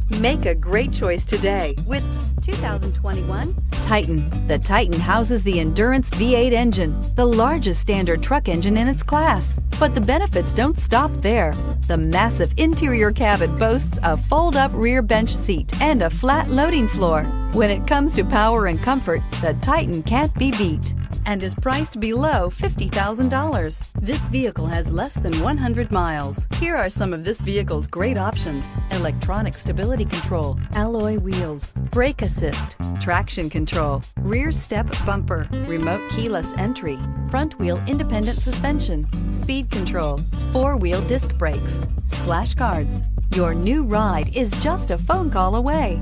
Make a great choice today with 2021 Titan. The Titan houses the Endurance V8 engine, the largest standard truck engine in its class. But the benefits don't stop there. The massive interior cabin boasts a fold-up rear bench seat and a flat loading floor. When it comes to power and comfort, the Titan can't be beat and is priced below $50,000. This vehicle has less than 100 miles. Here are some of this vehicle's great options: electronic stability control, alloy wheels, brake assist, traction control, rear step bumper, remote keyless entry, front wheel independent suspension, speed control, four-wheel disc brakes, splash guards. Your new ride is just a phone call away.